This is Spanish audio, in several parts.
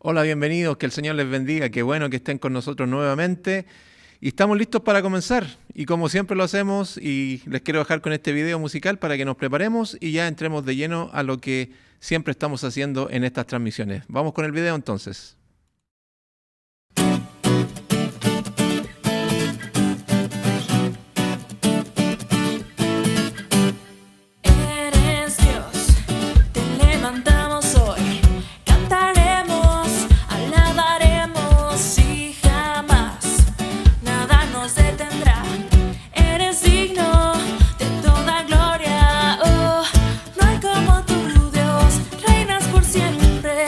Hola, bienvenidos, que el Señor les bendiga, qué bueno que estén con nosotros nuevamente. Y estamos listos para comenzar. Y como siempre lo hacemos, y les quiero dejar con este video musical para que nos preparemos y ya entremos de lleno a lo que siempre estamos haciendo en estas transmisiones. Vamos con el video entonces. Eres Dios, te levantamos hoy, cantaremos, alabaremos y jamás nada nos detendrá. Eres digno de toda gloria, oh, no hay como tú, Dios, reinas por siempre.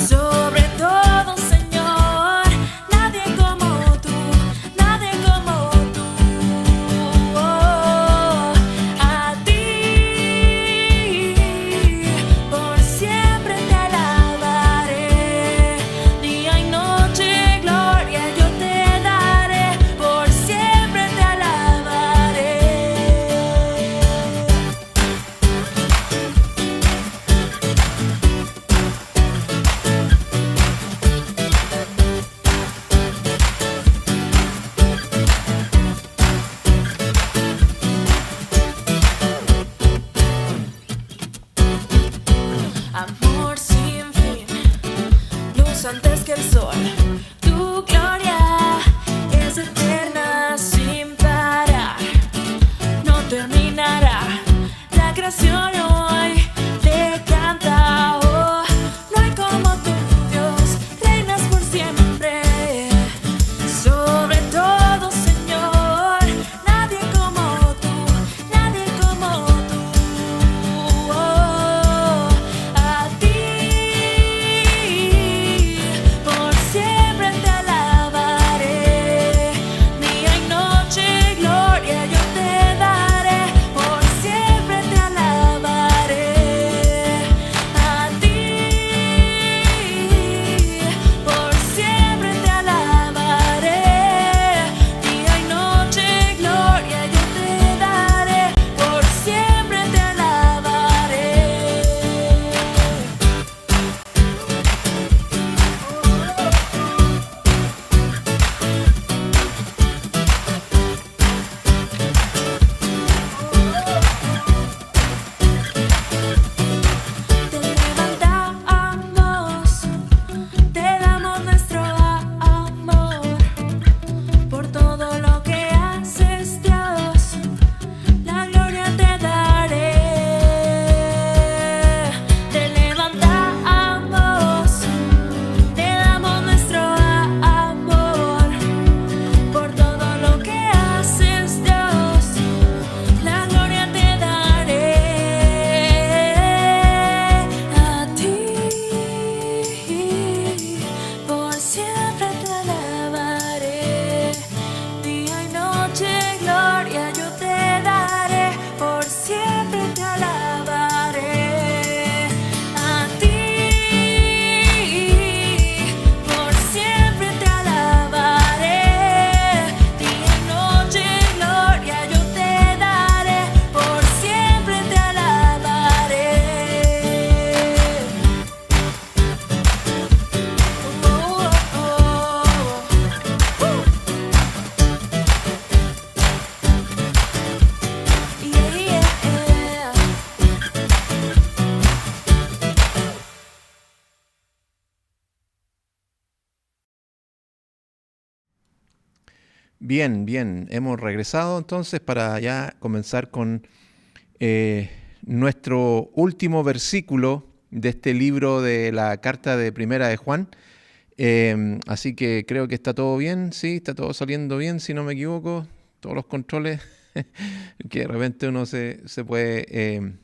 Sobre todo, Señor, nadie como tú, nadie como tú. Oh, a ti por siempre te alabaré, día y noche gloria yo te daré, por siempre te alabaré. Amor sin fin, luz antes que el sol. Tu gloria es eterna sin parar, no terminará. La creación hoy te canta, oh, no hay como tú, Dios, reinas por siempre. Sobre todo, Señor, nadie como tú, nadie como tú. Oh, a ti por siempre te alabaré, día y noche gloria yo te daré, por siempre te alabaré. A ti por siempre te alabaré, día y noche gloria yo te daré, por siempre te alabaré. Te levantamos, te damos nuestro amor por todo lo que haces, Dios, la gloria te daré. Te levantamos, te damos nuestro amor por todo lo que haces, Dios, la gloria te daré. A ti por siempre te alabaré, día y noche gloria yo te daré, por siempre te alabaré. A ti por siempre te alabaré, día y noche gloria yo te daré, por siempre te alabaré. Oh, oh, oh. Yeah, yeah. Bien, bien, hemos regresado entonces para ya comenzar con nuestro último versículo de este libro de la carta de Primera de Juan. Así que creo que está todo bien, sí, está todo saliendo bien, si no me equivoco, todos los controles, que de repente uno se puede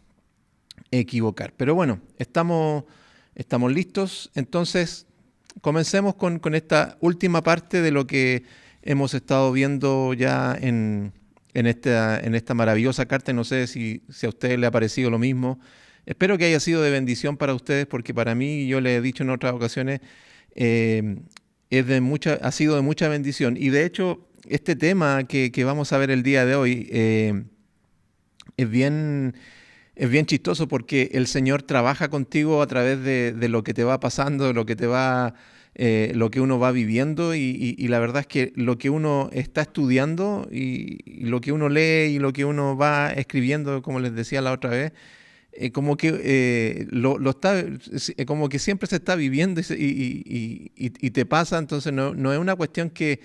equivocar. Pero bueno, estamos listos, entonces comencemos con esta última parte de lo que hemos estado viendo ya en esta maravillosa carta. No sé si a ustedes les ha parecido lo mismo. Espero que haya sido de bendición para ustedes, porque para mí, yo les he dicho en otras ocasiones, ha sido de mucha bendición. Y de hecho, este tema que vamos a ver el día de hoy es bien es bien chistoso porque el Señor trabaja contigo a través de lo que te va pasando, de lo que te va, lo que uno va viviendo y la verdad es que lo que uno está estudiando y lo que uno lee y lo que uno va escribiendo, como les decía la otra vez, como que lo está, como que siempre se está viviendo y te pasa, entonces no es una cuestión que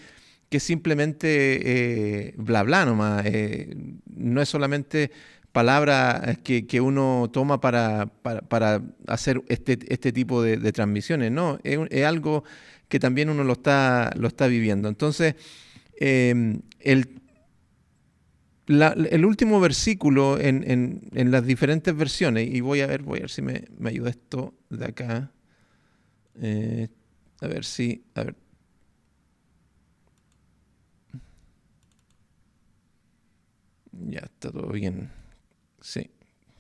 simplemente bla bla nomás, no es solamente palabras que uno toma para hacer este tipo de transmisiones, no, es algo que también uno lo está viviendo. Entonces, el el último versículo en las diferentes versiones, y voy a ver si me ayuda esto de acá. A ver si, a ver. Ya está todo bien. Sí,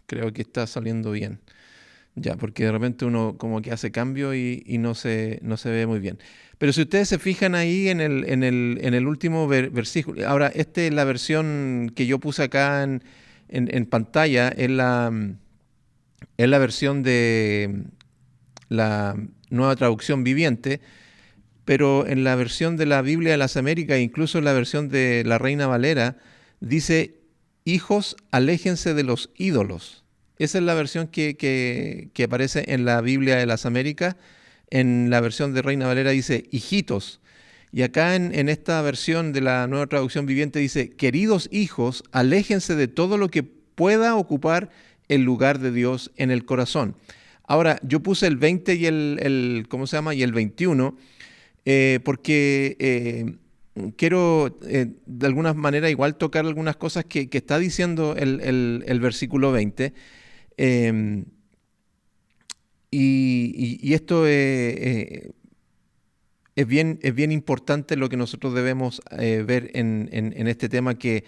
creo que está saliendo bien. Ya, porque de repente uno como que hace cambio y no se ve muy bien. Pero si ustedes se fijan ahí en el último versículo, ahora esta es la versión que yo puse acá en pantalla, es la versión de la Nueva Traducción Viviente, pero en la versión de la Biblia de las Américas, incluso en la versión de la Reina Valera, dice, hijos, aléjense de los ídolos. Esa es la versión que aparece en la Biblia de las Américas. En la versión de Reina Valera dice hijitos. Y acá en esta versión de la Nueva Traducción Viviente dice, queridos hijos, aléjense de todo lo que pueda ocupar el lugar de Dios en el corazón. Ahora, yo puse el 20 y ¿cómo se llama? Y el 21, porque quiero de alguna manera igual tocar algunas cosas que está diciendo el versículo 20. Y esto es bien importante lo que nosotros debemos ver en este tema que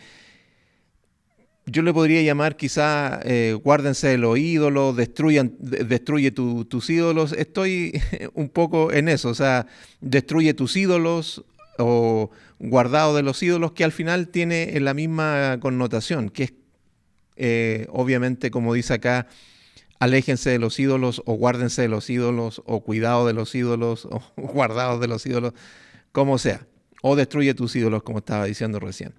yo le podría llamar quizá guárdense de los ídolos, destruye tus ídolos. Estoy un poco en eso, o sea, destruye tus ídolos o guardado de los ídolos, que al final tiene la misma connotación, que es obviamente, como dice acá, aléjense de los ídolos o guárdense de los ídolos o cuidado de los ídolos o guardados de los ídolos, como sea. O destruye tus ídolos, como estaba diciendo recién.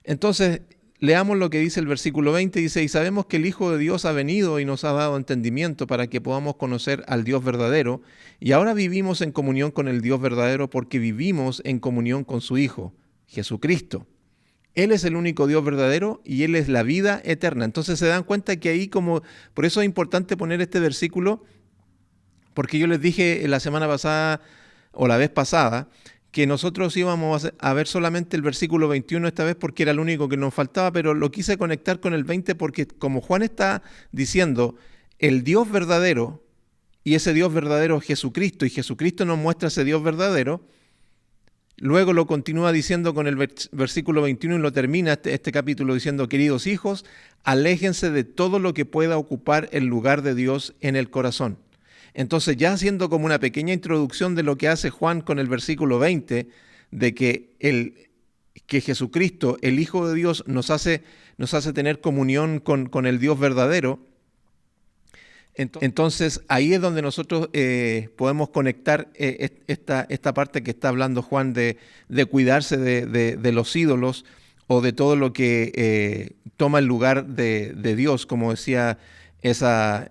Entonces, leamos lo que dice el versículo 20. Dice, y sabemos que el Hijo de Dios ha venido y nos ha dado entendimiento para que podamos conocer al Dios verdadero. Y ahora vivimos en comunión con el Dios verdadero porque vivimos en comunión con su Hijo, Jesucristo. Él es el único Dios verdadero y Él es la vida eterna. Entonces se dan cuenta que ahí por eso es importante poner este versículo, porque yo les dije la semana pasada o la vez pasada que nosotros íbamos a ver solamente el versículo 21 esta vez porque era el único que nos faltaba, pero lo quise conectar con el 20 porque como Juan está diciendo el Dios verdadero y ese Dios verdadero es Jesucristo y Jesucristo nos muestra ese Dios verdadero. Luego lo continúa diciendo con el versículo 21 y lo termina este capítulo diciendo, queridos hijos, aléjense de todo lo que pueda ocupar el lugar de Dios en el corazón. Entonces, ya haciendo como una pequeña introducción de lo que hace Juan con el versículo 20, de que Jesucristo, el Hijo de Dios, nos hace tener comunión con el Dios verdadero. Entonces, ahí es donde nosotros podemos conectar esta parte que está hablando Juan de cuidarse de los ídolos o de todo lo que toma el lugar de Dios, como decía esa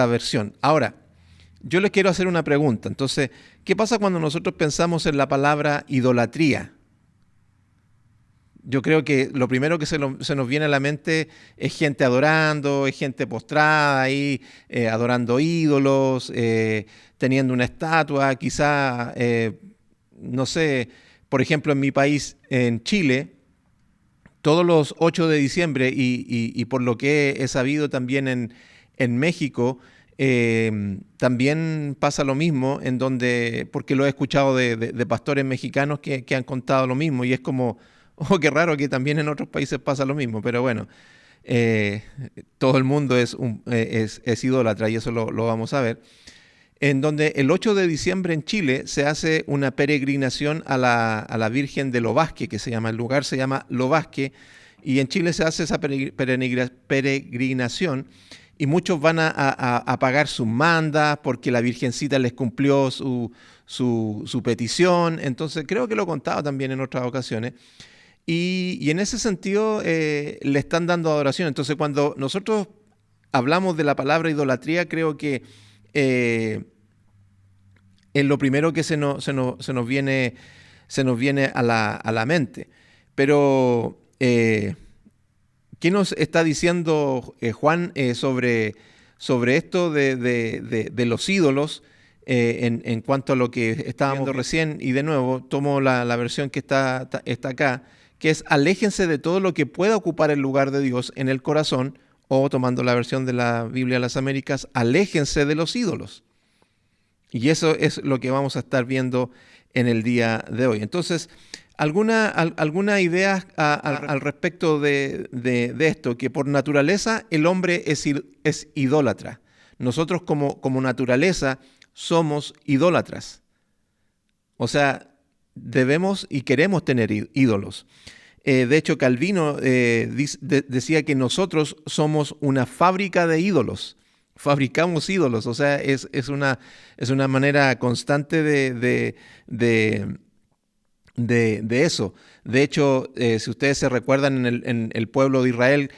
versión. Ahora, yo les quiero hacer una pregunta. Entonces, ¿qué pasa cuando nosotros pensamos en la palabra idolatría? Yo creo que lo primero que se nos viene a la mente es gente adorando, es gente postrada ahí, adorando ídolos, teniendo una estatua, quizá, no sé, por ejemplo en mi país, en Chile, todos los 8 de diciembre y por lo que he sabido también en México, también pasa lo mismo, porque lo he escuchado de pastores mexicanos que han contado lo mismo y es como... Oh, qué raro que también en otros países pasa lo mismo, pero bueno, todo el mundo es idólatra y eso lo vamos a ver. En donde el 8 de diciembre en Chile se hace una peregrinación a la Virgen de Lobasque, que se llama, el lugar se llama Lobasque, Y en Chile se hace esa peregrinación y muchos van a pagar sus mandas porque la Virgencita les cumplió su petición. Entonces creo que lo he contado también en otras ocasiones. Y en ese sentido le están dando adoración. Entonces cuando nosotros hablamos de la palabra idolatría, creo que es lo primero que se nos viene a la mente. Pero, ¿qué nos está diciendo Juan sobre esto de los ídolos en cuanto a lo que estábamos viendo recién? Y de nuevo, tomo la versión que está acá, que es: aléjense de todo lo que pueda ocupar el lugar de Dios en el corazón, o tomando la versión de la Biblia de las Américas, aléjense de los ídolos. Y eso es lo que vamos a estar viendo en el día de hoy. Entonces, alguna idea al respecto de esto, que por naturaleza el hombre es idólatra. Nosotros como naturaleza somos idólatras. O sea, debemos y queremos tener ídolos. De hecho, Calvino decía que nosotros somos una fábrica de ídolos. Fabricamos ídolos, o sea, es una manera constante de eso. De hecho, si ustedes se recuerdan, en el pueblo de Israel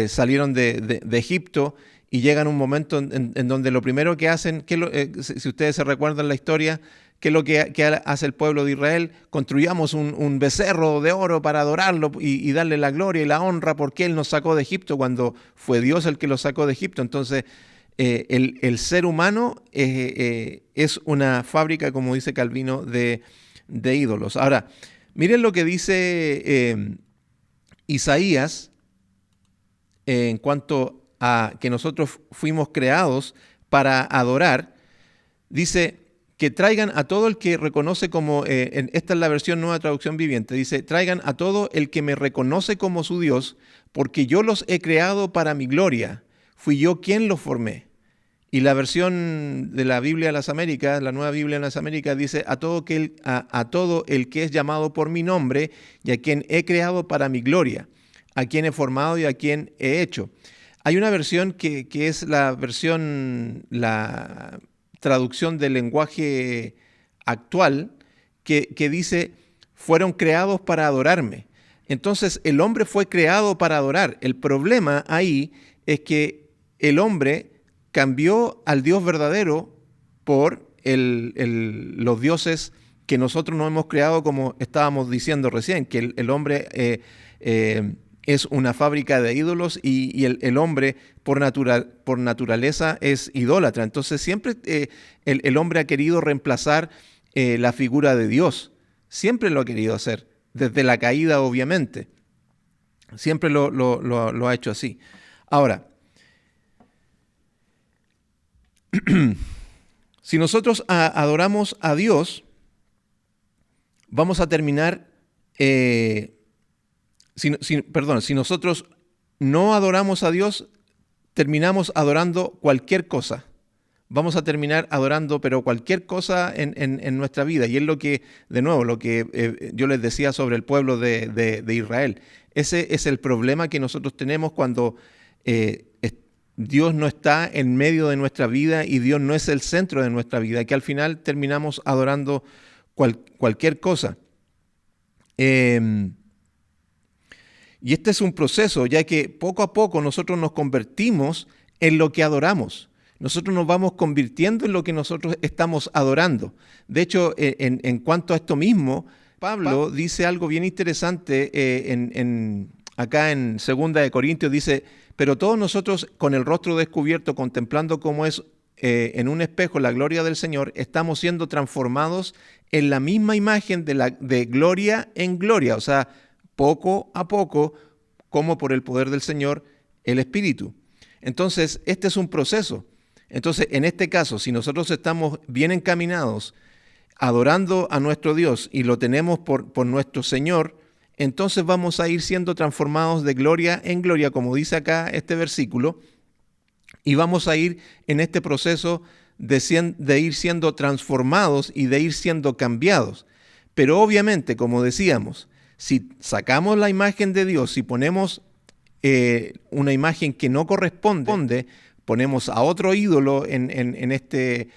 salieron de Egipto y llegan un momento en donde lo primero que hacen, si ustedes se recuerdan la historia, ¿qué es lo que hace el pueblo de Israel? Construyamos un becerro de oro para adorarlo y darle la gloria y la honra porque Él nos sacó de Egipto, cuando fue Dios el que lo sacó de Egipto. Entonces, el ser humano es una fábrica, como dice Calvino, de ídolos. Ahora, miren lo que dice Isaías en cuanto a que nosotros fuimos creados para adorar. Dice que traigan a todo el que reconoce como, esta es la versión Nueva Traducción Viviente, dice: traigan a todo el que me reconoce como su Dios, porque yo los he creado para mi gloria, fui yo quien los formé. Y la versión de la Biblia de las Américas, la Nueva Biblia de las Américas, dice: a todo el que es llamado por mi nombre y a quien he creado para mi gloria, a quien he formado y a quien he hecho. Hay una versión que es la traducción del lenguaje actual, que dice: fueron creados para adorarme. Entonces el hombre fue creado para adorar. El problema ahí es que el hombre cambió al Dios verdadero por los dioses que nosotros nos hemos creado, como estábamos diciendo recién, que el hombre es una fábrica de ídolos y el hombre por naturaleza es idólatra. Entonces siempre el hombre ha querido reemplazar la figura de Dios. Siempre lo ha querido hacer, desde la caída obviamente. Siempre lo ha hecho así. Ahora, si nosotros adoramos a Dios, vamos a terminar... si nosotros no adoramos a Dios, terminamos adorando cualquier cosa. Vamos a terminar adorando, pero cualquier cosa en nuestra vida. Y es lo que, de nuevo, lo que yo les decía sobre el pueblo de Israel. Ese es el problema que nosotros tenemos cuando Dios no está en medio de nuestra vida y Dios no es el centro de nuestra vida, que al final terminamos adorando cualquier cosa. Y este es un proceso, ya que poco a poco nosotros nos convertimos en lo que adoramos. Nosotros nos vamos convirtiendo en lo que nosotros estamos adorando. De hecho, en cuanto a esto mismo, Pablo dice algo bien interesante acá en 2 de Corintios, dice: pero todos nosotros, con el rostro descubierto, contemplando cómo es en un espejo la gloria del Señor, estamos siendo transformados en la misma imagen de gloria en gloria. O sea, poco a poco, como por el poder del Señor, el Espíritu. Entonces, este es un proceso. Entonces, en este caso, si nosotros estamos bien encaminados, adorando a nuestro Dios y lo tenemos por nuestro Señor, entonces vamos a ir siendo transformados de gloria en gloria, como dice acá este versículo, y vamos a ir en este proceso de ir siendo transformados y de ir siendo cambiados. Pero obviamente, como decíamos, Si sacamos la imagen de Dios, si ponemos una imagen que no corresponde, ponemos a otro ídolo en este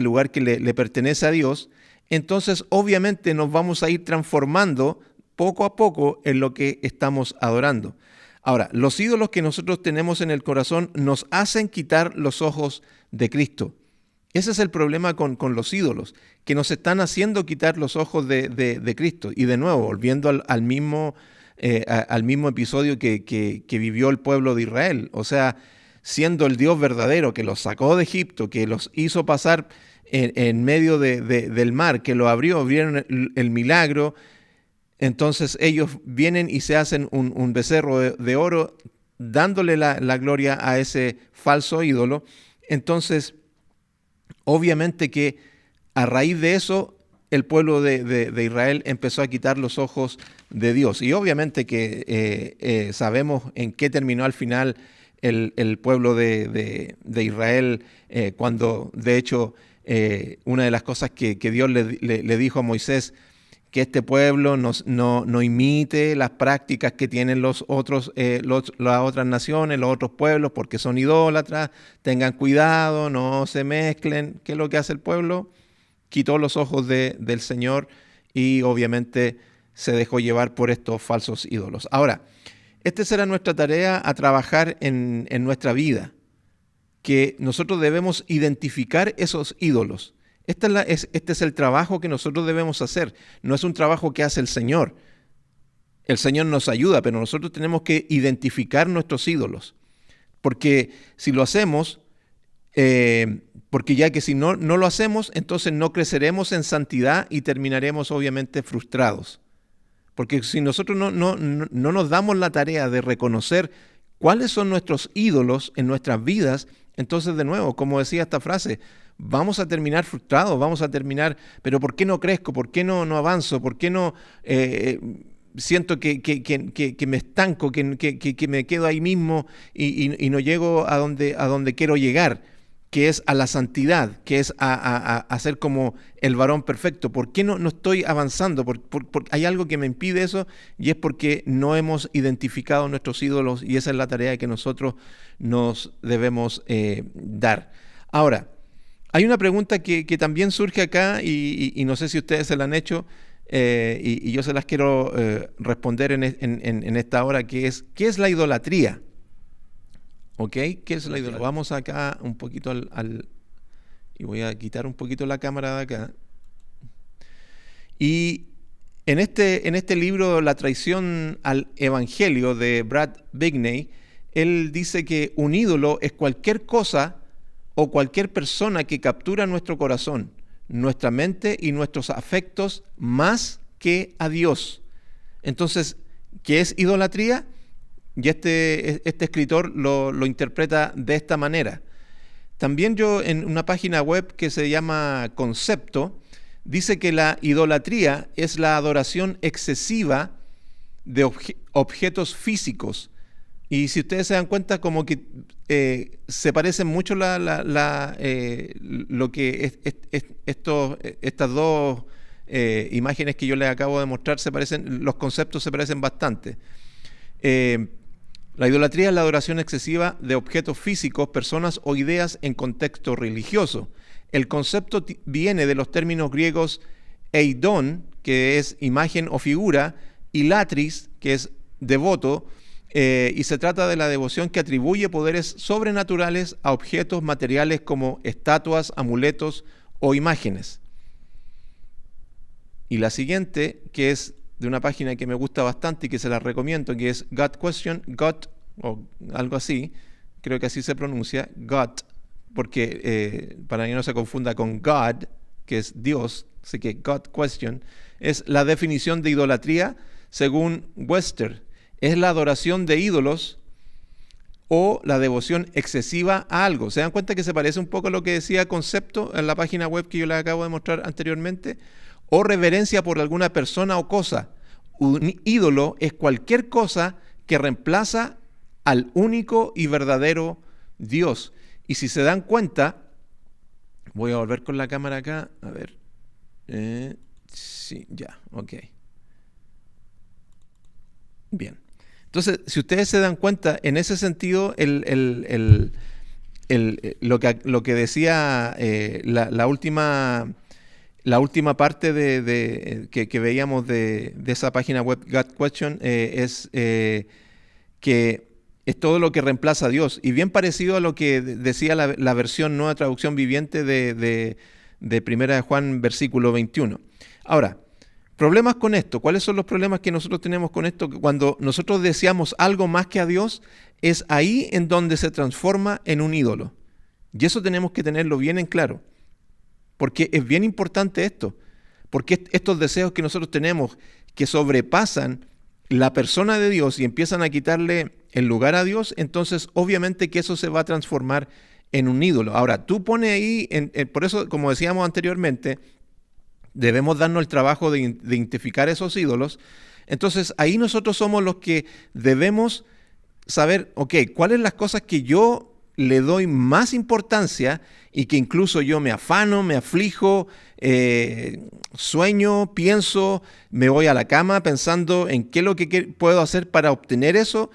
lugar que le pertenece a Dios, entonces obviamente nos vamos a ir transformando poco a poco en lo que estamos adorando. Ahora, los ídolos que nosotros tenemos en el corazón nos hacen quitar los ojos de Cristo. Ese es el problema con los ídolos, que nos están haciendo quitar los ojos de Cristo. Y de nuevo, volviendo al mismo episodio que vivió el pueblo de Israel. O sea, siendo el Dios verdadero que los sacó de Egipto, que los hizo pasar en medio del mar, que lo abrió, vieron el milagro. Entonces ellos vienen y se hacen un becerro de oro, dándole la gloria a ese falso ídolo. Entonces, obviamente que a raíz de eso, el pueblo de Israel empezó a quitar los ojos de Dios. Y obviamente que sabemos en qué terminó al final el pueblo de Israel, cuando de hecho una de las cosas que Dios le dijo a Moisés, que este pueblo no imite las prácticas que tienen las otras naciones, los otros pueblos, porque son idólatras, tengan cuidado, no se mezclen. ¿Qué es lo que hace el pueblo? Quitó los ojos del Señor y obviamente se dejó llevar por estos falsos ídolos. Ahora, esta será nuestra tarea a trabajar en nuestra vida, que nosotros debemos identificar esos ídolos. Este es el trabajo que nosotros debemos hacer. No es un trabajo que hace el Señor. El Señor nos ayuda, pero nosotros tenemos que identificar nuestros ídolos. Porque si lo hacemos, porque ya que si no lo hacemos, entonces no creceremos en santidad y terminaremos obviamente frustrados. Porque si nosotros no nos damos la tarea de reconocer cuáles son nuestros ídolos en nuestras vidas, entonces de nuevo, como decía esta frase, vamos a terminar frustrados, vamos a terminar, pero ¿por qué no crezco? ¿Por qué no avanzo? ¿Por qué no siento que me estanco, que me quedo ahí mismo y no llego a donde quiero llegar? Que es a la santidad, que es a ser como el varón perfecto. ¿Por qué no estoy avanzando? Hay algo que me impide eso, y es porque no hemos identificado nuestros ídolos, y esa es la tarea que nosotros nos debemos dar. Ahora, hay una pregunta que también surge acá, y no sé si ustedes se la han hecho, y yo se las quiero responder en esta hora, que es, ¿qué es la idolatría? ¿Ok? ¿Qué es la idolatría? Vamos acá un poquito y voy a quitar un poquito la cámara de acá. Y en este libro, La traición al Evangelio, de Brad Bigney, él dice que un ídolo es cualquier cosa o cualquier persona que captura nuestro corazón, nuestra mente y nuestros afectos más que a Dios. Entonces, ¿qué es idolatría? Y este escritor lo interpreta de esta manera. También yo, en una página web que se llama Concepto, dice que la idolatría es la adoración excesiva de objetos físicos. Y si ustedes se dan cuenta, como que se parecen mucho lo que estas dos imágenes que yo les acabo de mostrar, los conceptos se parecen bastante. La idolatría es la adoración excesiva de objetos físicos, personas o ideas en contexto religioso. El concepto viene de los términos griegos eidon, que es imagen o figura, y latris, que es devoto, y se trata de la devoción que atribuye poderes sobrenaturales a objetos materiales como estatuas, amuletos o imágenes. Y la siguiente, que es de una página que me gusta bastante y que se la recomiendo, que es God Question, God, o algo así, creo que así se pronuncia, God, porque para que no se confunda con God, que es Dios, así que God Question, es la definición de idolatría según Webster. Es la adoración de ídolos o la devoción excesiva a algo. ¿Se dan cuenta que se parece un poco a lo que decía Concepto en la página web que yo les acabo de mostrar anteriormente? O reverencia por alguna persona o cosa. Un ídolo es cualquier cosa que reemplaza al único y verdadero Dios. Y si se dan cuenta, voy a volver con la cámara acá, a ver. Sí, ya, ok. Bien. Entonces, si ustedes se dan cuenta, en ese sentido, lo que decía la última parte que veíamos de esa página web, God Question, es que es todo lo que reemplaza a Dios. Y bien parecido a lo que decía la versión Nueva Traducción Viviente de Primera de Juan, versículo 21. Ahora, problemas con esto. ¿Cuáles son los problemas que nosotros tenemos con esto? Que cuando nosotros deseamos algo más que a Dios, es ahí en donde se transforma en un ídolo. Y eso tenemos que tenerlo bien en claro. Porque es bien importante esto. Porque estos deseos que nosotros tenemos, que sobrepasan la persona de Dios y empiezan a quitarle el lugar a Dios, entonces obviamente que eso se va a transformar en un ídolo. Ahora, tú pones ahí, por eso, como decíamos anteriormente, debemos darnos el trabajo de identificar esos ídolos. Entonces, ahí nosotros somos los que debemos saber, ok, ¿cuáles son las cosas que yo le doy más importancia y que incluso yo me afano, me aflijo, sueño, pienso, me voy a la cama pensando en qué es lo que puedo hacer para obtener eso?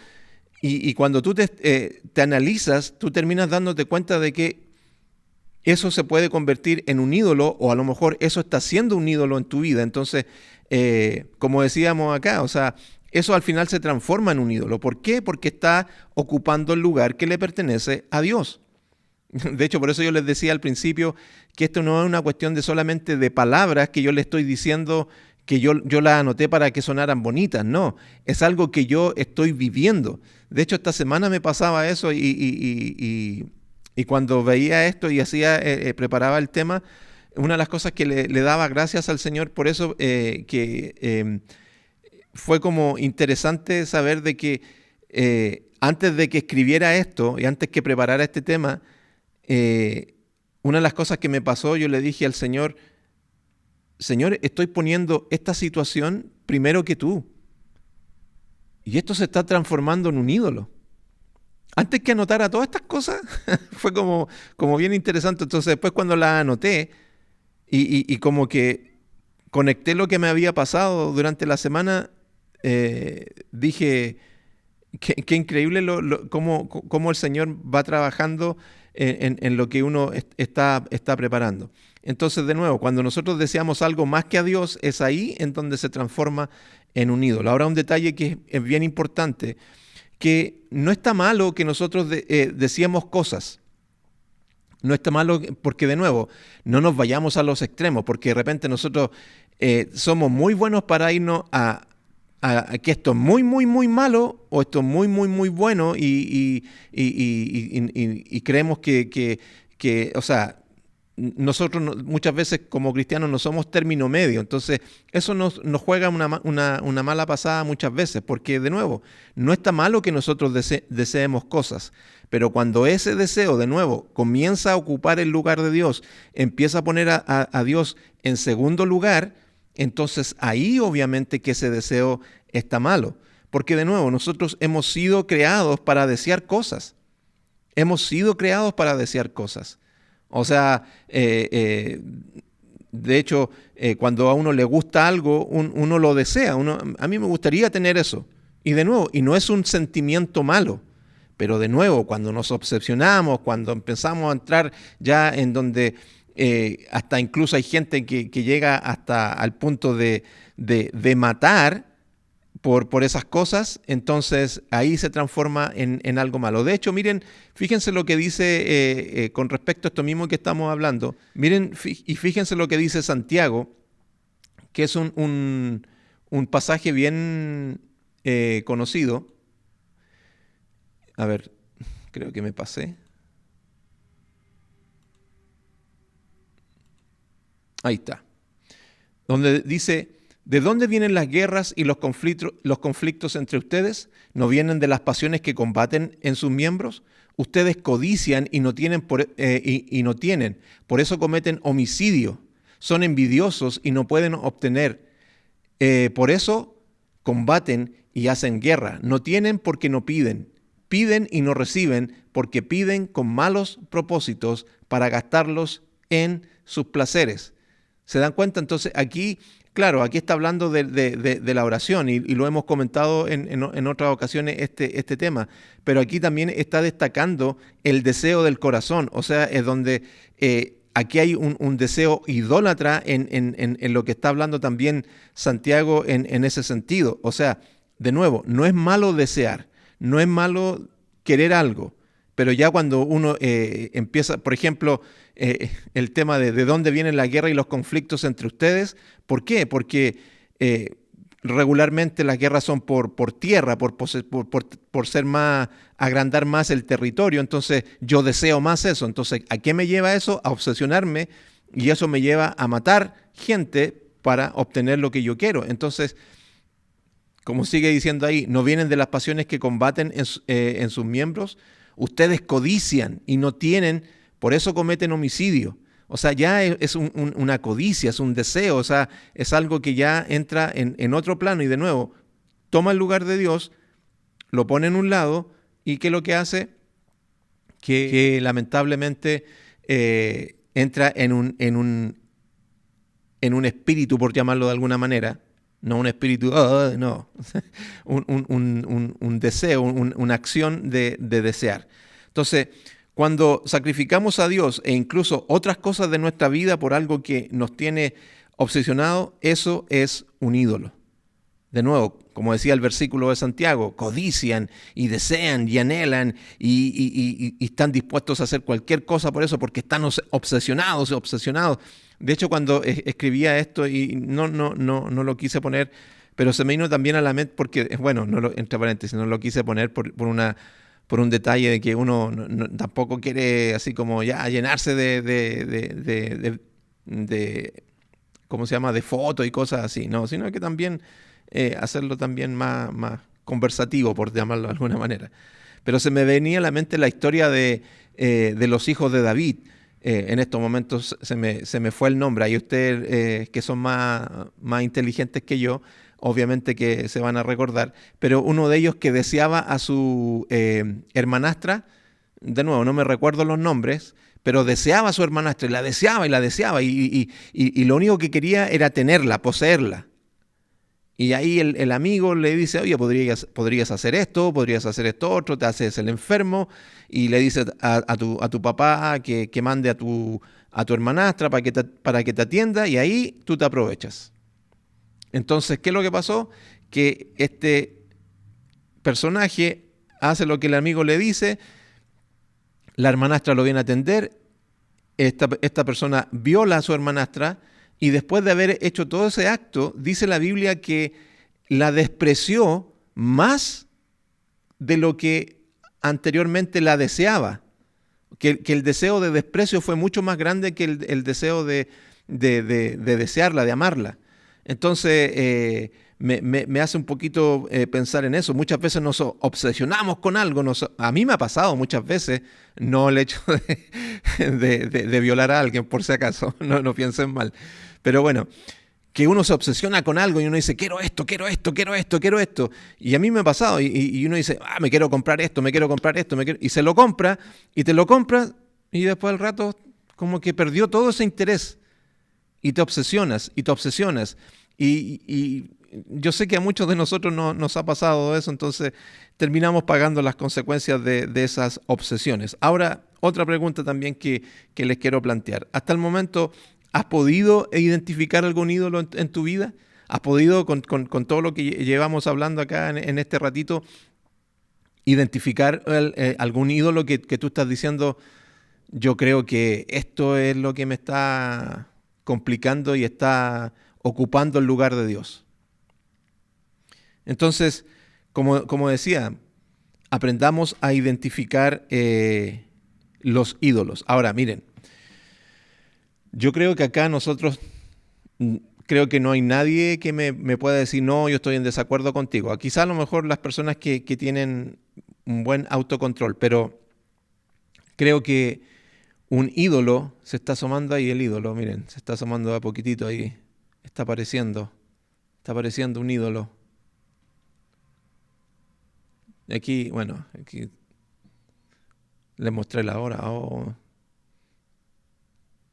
Y cuando tú te analizas, tú terminas dándote cuenta de que eso se puede convertir en un ídolo, o a lo mejor eso está siendo un ídolo en tu vida. Entonces, como decíamos acá, o sea, eso al final se transforma en un ídolo. ¿Por qué? Porque está ocupando el lugar que le pertenece a Dios. De hecho, por eso yo les decía al principio que esto no es una cuestión de solamente de palabras que yo le estoy diciendo que yo las anoté para que sonaran bonitas. No, es algo que yo estoy viviendo. De hecho, esta semana me pasaba eso y cuando veía esto y preparaba el tema, una de las cosas que le daba gracias al Señor por eso, fue como interesante saber de que antes de que escribiera esto y antes que preparara este tema, una de las cosas que me pasó, yo le dije al Señor, Señor, estoy poniendo esta situación primero que tú. Y esto se está transformando en un ídolo. Antes que anotara todas estas cosas, fue como bien interesante. Entonces después cuando las anoté y como que conecté lo que me había pasado durante la semana, dije, qué increíble cómo el Señor va trabajando en lo que uno está preparando. Entonces, de nuevo, cuando nosotros deseamos algo más que a Dios, es ahí en donde se transforma en un ídolo. Ahora, un detalle que es bien importante, que no está malo que nosotros deseemos cosas. No está malo porque, de nuevo, no nos vayamos a los extremos, porque de repente nosotros somos muy buenos para irnos a que esto es muy, muy, muy malo o esto es muy, muy, muy bueno y creemos que, o sea, nosotros muchas veces como cristianos no somos término medio, entonces eso nos juega una mala pasada muchas veces, porque de nuevo, no está malo que nosotros deseemos cosas, pero cuando ese deseo de nuevo comienza a ocupar el lugar de Dios, empieza a poner a Dios en segundo lugar, entonces ahí obviamente que ese deseo está malo, porque de nuevo nosotros hemos sido creados para desear cosas, hemos sido creados para desear cosas. O sea, de hecho, cuando a uno le gusta algo, uno lo desea. A mí me gustaría tener eso. Y de nuevo, y no es un sentimiento malo, pero de nuevo, cuando nos obsesionamos, cuando empezamos a entrar ya en donde hasta incluso hay gente que llega hasta al punto de matar por esas cosas, entonces ahí se transforma en algo malo. De hecho, miren, fíjense lo que dice con respecto a esto mismo que estamos hablando. Miren, y fíjense lo que dice Santiago, que es un pasaje bien conocido. A ver, creo que me pasé. Ahí está. Donde dice: ¿de dónde vienen las guerras y los conflictos entre ustedes? ¿No vienen de las pasiones que combaten en sus miembros? Ustedes codician y no tienen, por eso cometen homicidio. Son envidiosos y no pueden obtener. Por eso combaten y hacen guerra. No tienen porque no piden. Piden y no reciben porque piden con malos propósitos para gastarlos en sus placeres. ¿Se dan cuenta? Entonces aquí claro, aquí está hablando de la oración y lo hemos comentado en otras ocasiones este tema, pero aquí también está destacando el deseo del corazón, o sea, es donde aquí hay un deseo idólatra en lo que está hablando también Santiago en ese sentido. O sea, de nuevo, no es malo desear, no es malo querer algo, pero ya cuando uno empieza, por ejemplo, el tema de dónde vienen la guerra y los conflictos entre ustedes, ¿por qué? Porque regularmente las guerras son por tierra, por ser más, agrandar más el territorio, entonces yo deseo más eso, entonces ¿a qué me lleva eso? A obsesionarme y eso me lleva a matar gente para obtener lo que yo quiero. Entonces, como sigue diciendo ahí, no vienen de las pasiones que combaten en sus miembros, ustedes codician y no tienen, por eso cometen homicidio. O sea, ya es una codicia, es un deseo, o sea, es algo que ya entra en otro plano y de nuevo, toma el lugar de Dios, lo pone en un lado y ¿qué es lo que hace? Que lamentablemente entra en un espíritu, por llamarlo de alguna manera, no un espíritu, no, un deseo, una acción de desear. Entonces, cuando sacrificamos a Dios e incluso otras cosas de nuestra vida por algo que nos tiene obsesionado, eso es un ídolo. De nuevo, como decía el versículo de Santiago, codician y desean y anhelan y están dispuestos a hacer cualquier cosa por eso, porque están obsesionados. De hecho, cuando escribía esto, y no lo quise poner, pero se me vino también a la mente, porque, bueno, entre paréntesis, no lo quise poner por un detalle de que uno tampoco quiere así como ya llenarse de ¿cómo se llama?, de fotos y cosas así, no, sino que también hacerlo también más conversativo, por llamarlo de alguna manera. Pero se me venía a la mente la historia de los hijos de David. En estos momentos se me fue el nombre. Hay ustedes que son más inteligentes que yo, obviamente que se van a recordar, pero uno de ellos que deseaba a su hermanastra, de nuevo, no me recuerdo los nombres, pero deseaba a su hermanastra y la deseaba y lo único que quería era tenerla, poseerla. Y ahí el amigo le dice, oye, podrías hacer esto otro, te haces el enfermo, y le dice a tu papá que mande a tu hermanastra para que te atienda, y ahí tú te aprovechas. Entonces, ¿qué es lo que pasó? Que este personaje hace lo que el amigo le dice, la hermanastra lo viene a atender, esta persona viola a su hermanastra, y después de haber hecho todo ese acto, dice la Biblia que la despreció más de lo que anteriormente la deseaba. Que el deseo de desprecio fue mucho más grande que el deseo de desearla, de amarla. Entonces, me hace un poquito pensar en eso. Muchas veces nos obsesionamos con algo. A mí me ha pasado muchas veces, no el hecho de violar a alguien, por si acaso, no piensen mal. Pero bueno, que uno se obsesiona con algo y uno dice, quiero esto. Y a mí me ha pasado y uno dice, me quiero comprar esto, y se lo compra y te lo compra y después al rato como que perdió todo ese interés y te obsesionas. Y yo sé que a muchos de nosotros nos ha pasado eso, entonces terminamos pagando las consecuencias de esas obsesiones. Ahora, otra pregunta también que les quiero plantear. Hasta el momento, ¿has podido identificar algún ídolo en tu vida? ¿Has podido, con todo lo que llevamos hablando acá en este ratito, identificar algún ídolo que tú estás diciendo, yo creo que esto es lo que me está complicando y está ocupando el lugar de Dios? Entonces, como decía, aprendamos a identificar los ídolos. Ahora, miren, yo creo que acá creo que no hay nadie que me pueda decir, no, yo estoy en desacuerdo contigo. Quizá a lo mejor las personas que tienen un buen autocontrol, pero creo que un ídolo se está asomando ahí, el ídolo, miren, se está asomando a poquitito ahí, está apareciendo un ídolo. Aquí, bueno, aquí les mostré la hora.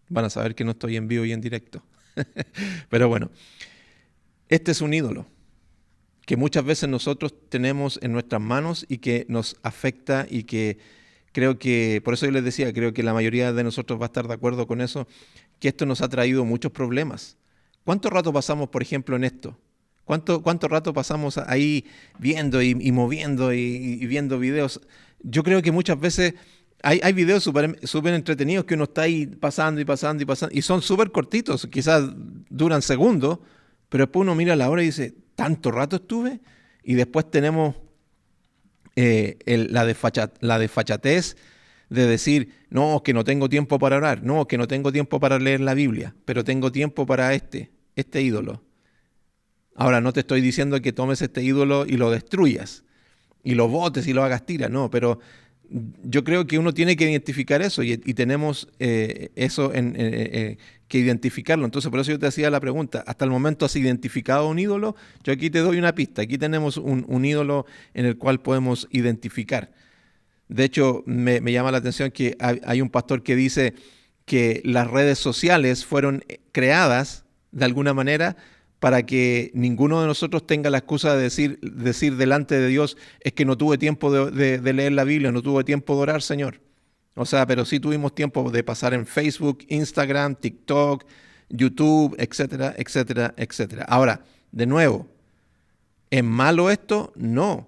Van a saber que no estoy en vivo y en directo. Pero bueno, Este es un ídolo que muchas veces nosotros tenemos en nuestras manos y que nos afecta y que creo que, por eso yo les decía, creo que la mayoría de nosotros va a estar de acuerdo con eso, que esto nos ha traído muchos problemas. ¿Cuánto rato pasamos, por ejemplo, en esto? ¿Cuánto rato pasamos ahí viendo y moviendo y viendo videos? Yo creo que muchas veces hay videos súper entretenidos que uno está ahí pasando y pasando y pasando y son súper cortitos, quizás duran segundos, pero después uno mira la hora y dice, ¿tanto rato estuve? Y después tenemos la desfachatez de decir, no, que no tengo tiempo para orar, no, que no tengo tiempo para leer la Biblia, pero tengo tiempo para este ídolo. Ahora, no te estoy diciendo que tomes este ídolo y lo destruyas, y lo botes y lo hagas tira, no, pero yo creo que uno tiene que identificar eso y tenemos eso que identificarlo. Entonces, por eso yo te hacía la pregunta, ¿hasta el momento has identificado un ídolo? Yo aquí te doy una pista, aquí tenemos un ídolo en el cual podemos identificar. De hecho, me llama la atención que hay un pastor que dice que las redes sociales fueron creadas de alguna manera para que ninguno de nosotros tenga la excusa de decir delante de Dios, es que no tuve tiempo de leer la Biblia, no tuve tiempo de orar, Señor. O sea, pero sí tuvimos tiempo de pasar en Facebook, Instagram, TikTok, YouTube, etcétera, etcétera, etcétera. Ahora, de nuevo, ¿es malo esto? No.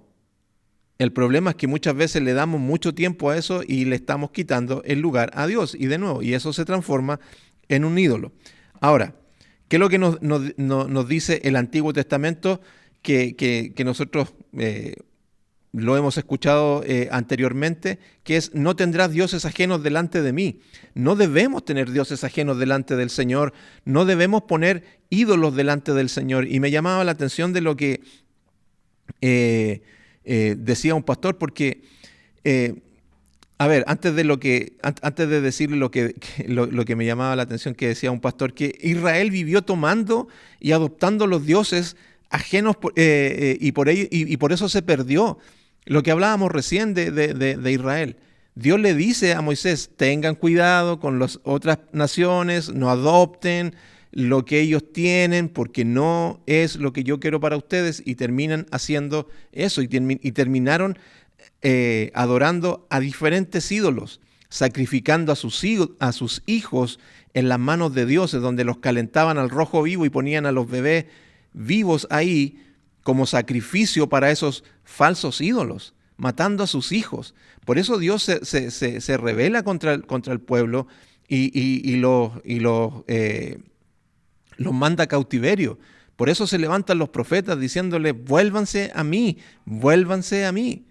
El problema es que muchas veces le damos mucho tiempo a eso y le estamos quitando el lugar a Dios. Y de nuevo, y eso se transforma en un ídolo. Ahora, ¿qué es lo que nos dice el Antiguo Testamento que nosotros lo hemos escuchado anteriormente? Que es, no tendrás dioses ajenos delante de mí. No debemos tener dioses ajenos delante del Señor. No debemos poner ídolos delante del Señor. Y me llamaba la atención de lo que decía un pastor, porque... a ver, antes de decirle lo que me llamaba la atención que decía un pastor, que Israel vivió tomando y adoptando los dioses ajenos y por eso se perdió. Lo que hablábamos recién de Israel. Dios le dice a Moisés, tengan cuidado con las otras naciones, no adopten lo que ellos tienen porque no es lo que yo quiero para ustedes, y terminan haciendo eso y terminaron adorando a diferentes ídolos, sacrificando a sus hijos en las manos de dioses, donde los calentaban al rojo vivo y ponían a los bebés vivos ahí como sacrificio para esos falsos ídolos, matando a sus hijos. Por eso Dios se rebela contra el pueblo y los manda a cautiverio. Por eso se levantan los profetas diciéndole, vuélvanse a mí, vuélvanse a mí.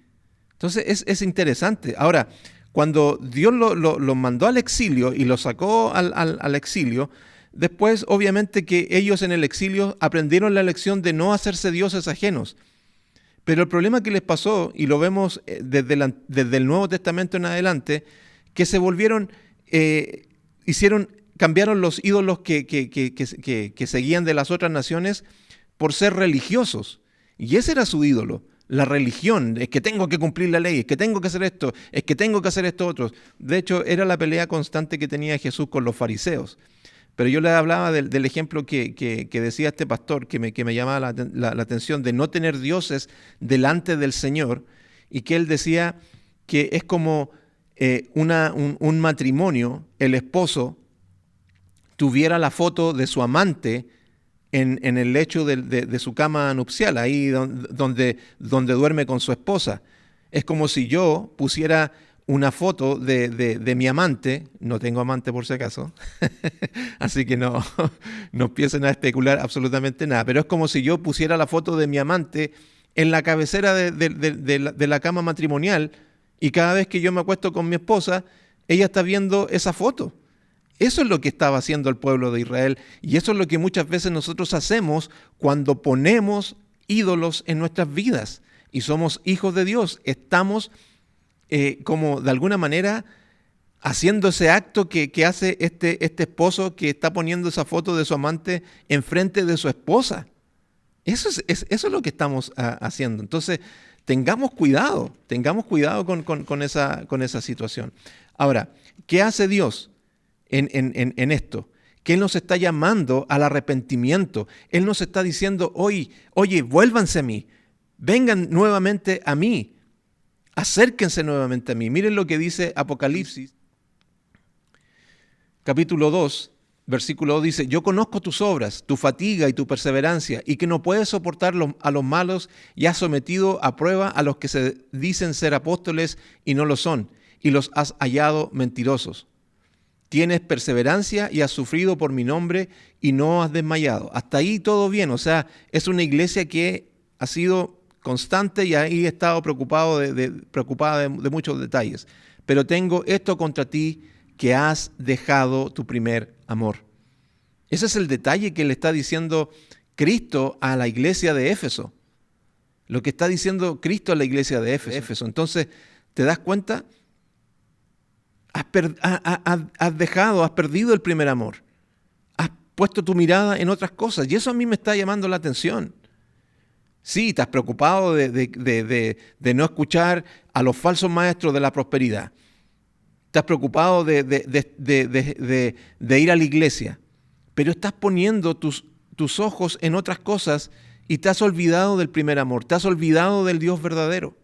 Entonces es interesante. Ahora, cuando Dios los mandó al exilio y los sacó al exilio, después obviamente que ellos en el exilio aprendieron la lección de no hacerse dioses ajenos. Pero el problema que les pasó, y lo vemos desde el Nuevo Testamento en adelante, que se volvieron, cambiaron los ídolos que seguían de las otras naciones por ser religiosos. Y ese era su ídolo. La religión, es que tengo que cumplir la ley, es que tengo que hacer esto, es que tengo que hacer esto otro. De hecho, era la pelea constante que tenía Jesús con los fariseos. Pero yo le hablaba del ejemplo que decía este pastor, que me llamaba la atención, de no tener dioses delante del Señor, y que él decía que es como un matrimonio, el esposo tuviera la foto de su amante en el lecho de su cama nupcial, ahí donde duerme con su esposa. Es como si yo pusiera una foto de mi amante, no tengo amante por si acaso, así que no empiecen a especular absolutamente nada, pero es como si yo pusiera la foto de mi amante en la cabecera de la cama matrimonial, y cada vez que yo me acuesto con mi esposa, ella está viendo esa foto. Eso es lo que estaba haciendo el pueblo de Israel, y eso es lo que muchas veces nosotros hacemos cuando ponemos ídolos en nuestras vidas y somos hijos de Dios. Estamos como de alguna manera haciendo ese acto que hace este esposo que está poniendo esa foto de su amante enfrente de su esposa. Eso es lo que estamos haciendo. Entonces, tengamos cuidado con esa situación. Ahora, ¿qué hace Dios en esto? que Él nos está llamando al arrepentimiento. Él nos está diciendo, oye, vuélvanse a mí, vengan nuevamente a mí, acérquense nuevamente a mí. Miren lo que dice Apocalipsis, capítulo 2, versículo 2 dice, yo conozco tus obras, tu fatiga y tu perseverancia, y que no puedes soportar a los malos y has sometido a prueba a los que se dicen ser apóstoles y no lo son, y los has hallado mentirosos. Tienes perseverancia y has sufrido por mi nombre y no has desmayado. Hasta ahí todo bien, o sea, es una iglesia que ha sido constante y ahí he estado preocupada de muchos detalles. Pero tengo esto contra ti, que has dejado tu primer amor. Ese es el detalle que le está diciendo Cristo a la iglesia de Éfeso. Lo que está diciendo Cristo a la iglesia de Éfeso. Entonces, ¿te das cuenta? Has perdido el primer amor. Has puesto tu mirada en otras cosas. Y eso a mí me está llamando la atención. Sí, estás preocupado de no escuchar a los falsos maestros de la prosperidad. Estás preocupado de ir a la iglesia, pero estás poniendo tus ojos en otras cosas y te has olvidado del primer amor, te has olvidado del Dios verdadero.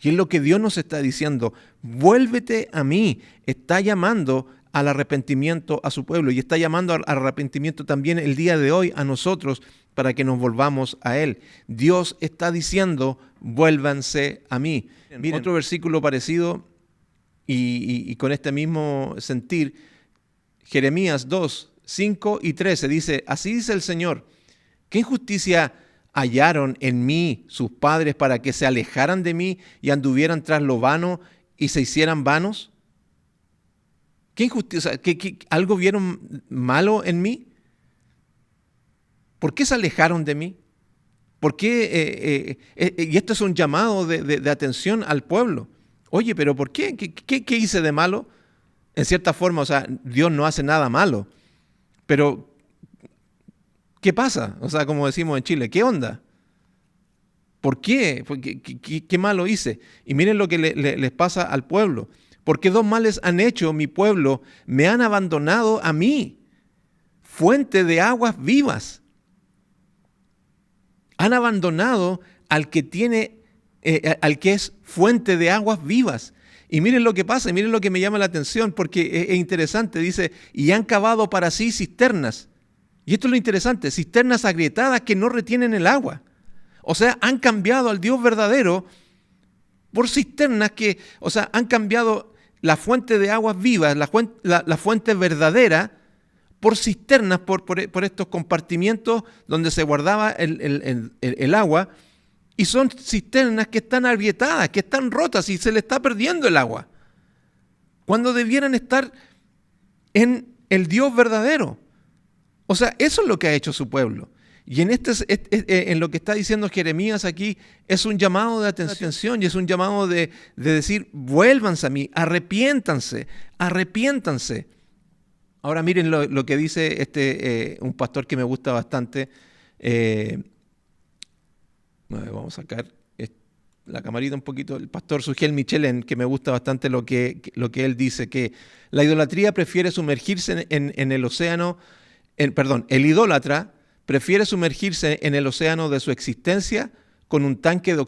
Y es lo que Dios nos está diciendo, vuélvete a mí. Está llamando al arrepentimiento a su pueblo y está llamando al arrepentimiento también el día de hoy a nosotros para que nos volvamos a Él. Dios está diciendo, vuélvanse a mí. Miren, otro versículo parecido y con este mismo sentir, Jeremías 2, 5 y 13 dice, así dice el Señor, ¿qué injusticia hallaron en mí sus padres para que se alejaran de mí y anduvieran tras lo vano y se hicieran vanos? ¿Qué injusticia? ¿Qué algo vieron malo en mí? ¿Por qué se alejaron de mí? ¿Por qué? Y esto es un llamado de atención al pueblo. Oye, pero ¿por qué? ¿Qué hice de malo? En cierta forma, o sea, Dios no hace nada malo. Pero, ¿qué pasa? O sea, como decimos en Chile, ¿qué onda? ¿Por qué? ¿Qué malo hice? Y miren lo que les pasa al pueblo. Porque dos males han hecho mi pueblo, me han abandonado a mí, fuente de aguas vivas. Han abandonado al que es fuente de aguas vivas. Y miren lo que pasa, y miren lo que me llama la atención, porque es interesante, dice, y han cavado para sí cisternas. Y esto es lo interesante, cisternas agrietadas que no retienen el agua. O sea, han cambiado al Dios verdadero por cisternas que, o sea, han cambiado la fuente de aguas vivas, la fuente verdadera, por cisternas, por estos compartimientos donde se guardaba el agua. Y son cisternas que están agrietadas, que están rotas y se le está perdiendo el agua. Cuando debieran estar en el Dios verdadero. O sea, eso es lo que ha hecho su pueblo. Y en lo que está diciendo Jeremías aquí es un llamado de atención y es un llamado de decir, vuélvanse a mí, arrepiéntanse. Ahora miren lo que dice un pastor que me gusta bastante. Vamos a sacar la camarita un poquito. El pastor Sugel Michelén, que me gusta bastante lo que él dice, que la idolatría prefiere sumergirse en el océano, el idólatra prefiere sumergirse en el océano de su existencia con un tanque de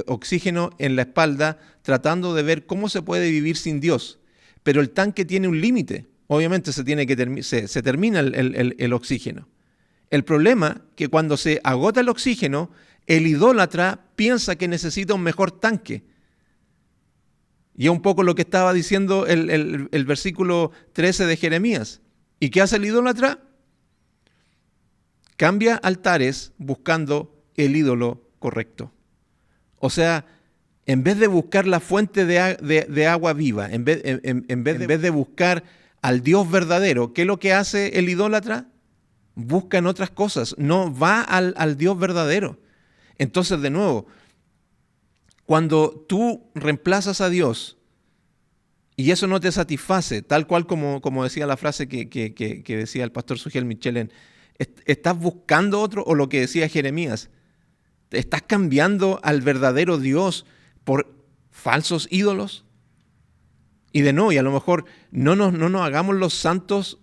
oxígeno en la espalda, tratando de ver cómo se puede vivir sin Dios. Pero el tanque tiene un límite. Obviamente se termina el oxígeno. El problema es que cuando se agota el oxígeno, el idólatra piensa que necesita un mejor tanque. Y es un poco lo que estaba diciendo el versículo 13 de Jeremías. ¿Y qué hace el idólatra? Cambia altares buscando el ídolo correcto. O sea, en vez de buscar la fuente de agua viva, en vez de buscar al Dios verdadero, ¿qué es lo que hace el idólatra? Busca en otras cosas, no va al Dios verdadero. Entonces, de nuevo, cuando tú reemplazas a Dios y eso no te satisface, tal cual como decía la frase que decía el pastor Sugel Michelén, ¿estás buscando otro? O lo que decía Jeremías, ¿estás cambiando al verdadero Dios por falsos ídolos? Y de nuevo, y a lo mejor no nos hagamos los santos